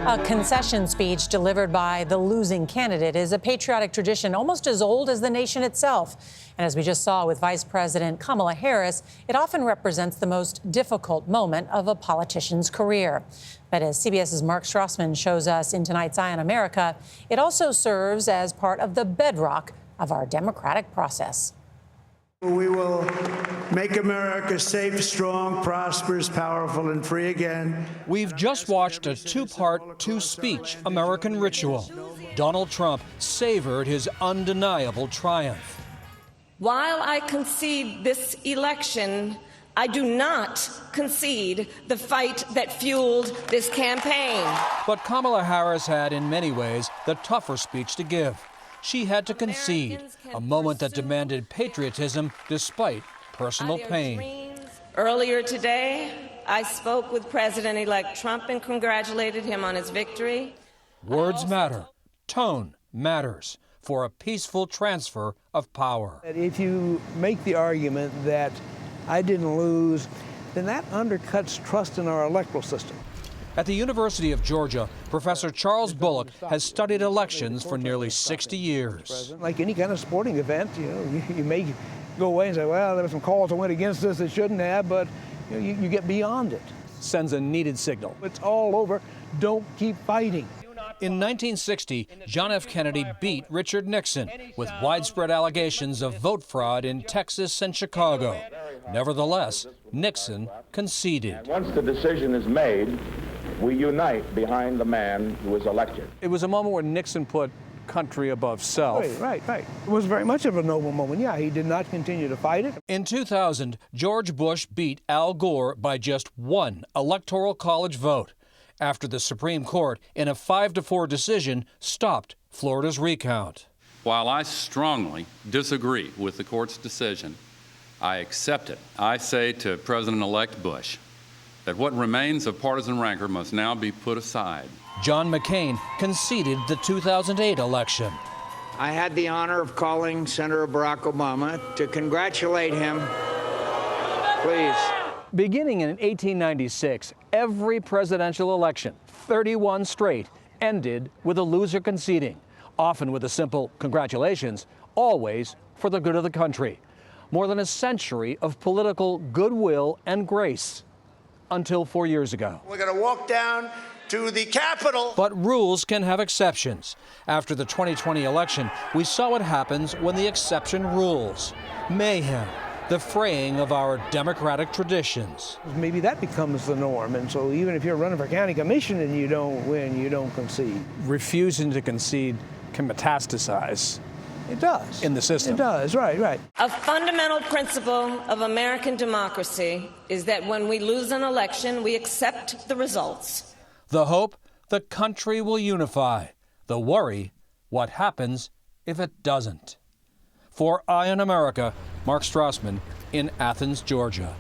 A concession speech delivered by the losing candidate is a patriotic tradition almost as old as the nation itself. And as we just saw with Vice President Kamala Harris, it often represents the most difficult moment of a politician's career. But as CBS's Mark Strassmann shows us in tonight's Eye on America, it also serves as part of the bedrock of our democratic process. We will make America safe, strong, prosperous, powerful, and free again. We've just watched a two-part, two-speech American ritual. Donald Trump savored his undeniable triumph. While I concede this election, I do not concede the fight that fueled this campaign. But Kamala Harris had, in many ways, the tougher speech to give. She had to concede, a moment that demanded patriotism despite personal pain. Earlier today, I spoke with President-elect Trump and congratulated him on his victory. Words matter. Tone matters for a peaceful transfer of power. If you make the argument that I didn't lose, then that undercuts trust in our electoral system. At the University of Georgia, Professor Charles Bullock has studied elections for nearly 60 years. Like any kind of sporting event, you may go away and say, well, there were some calls that went against us that shouldn't have, but you get beyond it. Sends a needed signal. It's all over. Don't keep fighting. In 1960, John F. Kennedy beat Richard Nixon with widespread allegations of vote fraud in Texas and Chicago. Nevertheless, Nixon conceded. Once the decision is made, we unite behind the man who was elected. It was a moment where Nixon put country above self. Right. It was very much of a noble moment. Yeah, he did not continue to fight it. In 2000, George Bush beat Al Gore by just one electoral college vote after the Supreme Court, in a 5-4 decision, stopped Florida's recount. While I strongly disagree with the court's decision, I accept it. I say to President-elect Bush that what remains of partisan rancor must now be put aside. John McCain conceded the 2008 election. I had the honor of calling Senator Barack Obama to congratulate him. Please. Beginning in 1896, every presidential election, 31 straight, ended with a loser conceding, often with a simple congratulations, always for the good of the country. More than a century of political goodwill and grace. Until 4 years ago. We're going to walk down to the Capitol. But rules can have exceptions. After the 2020 election, we saw what happens when the exception rules. Mayhem, the fraying of our democratic traditions. Maybe that becomes the norm, and so even if you're running for county commission and you don't win, you don't concede. Refusing to concede can metastasize. It does. In the system. It does, right. A fundamental principle of American democracy is that when we lose an election, we accept the results. The hope, the country will unify. The worry, what happens if it doesn't. For Eye on America, Mark Strassmann in Athens, Georgia.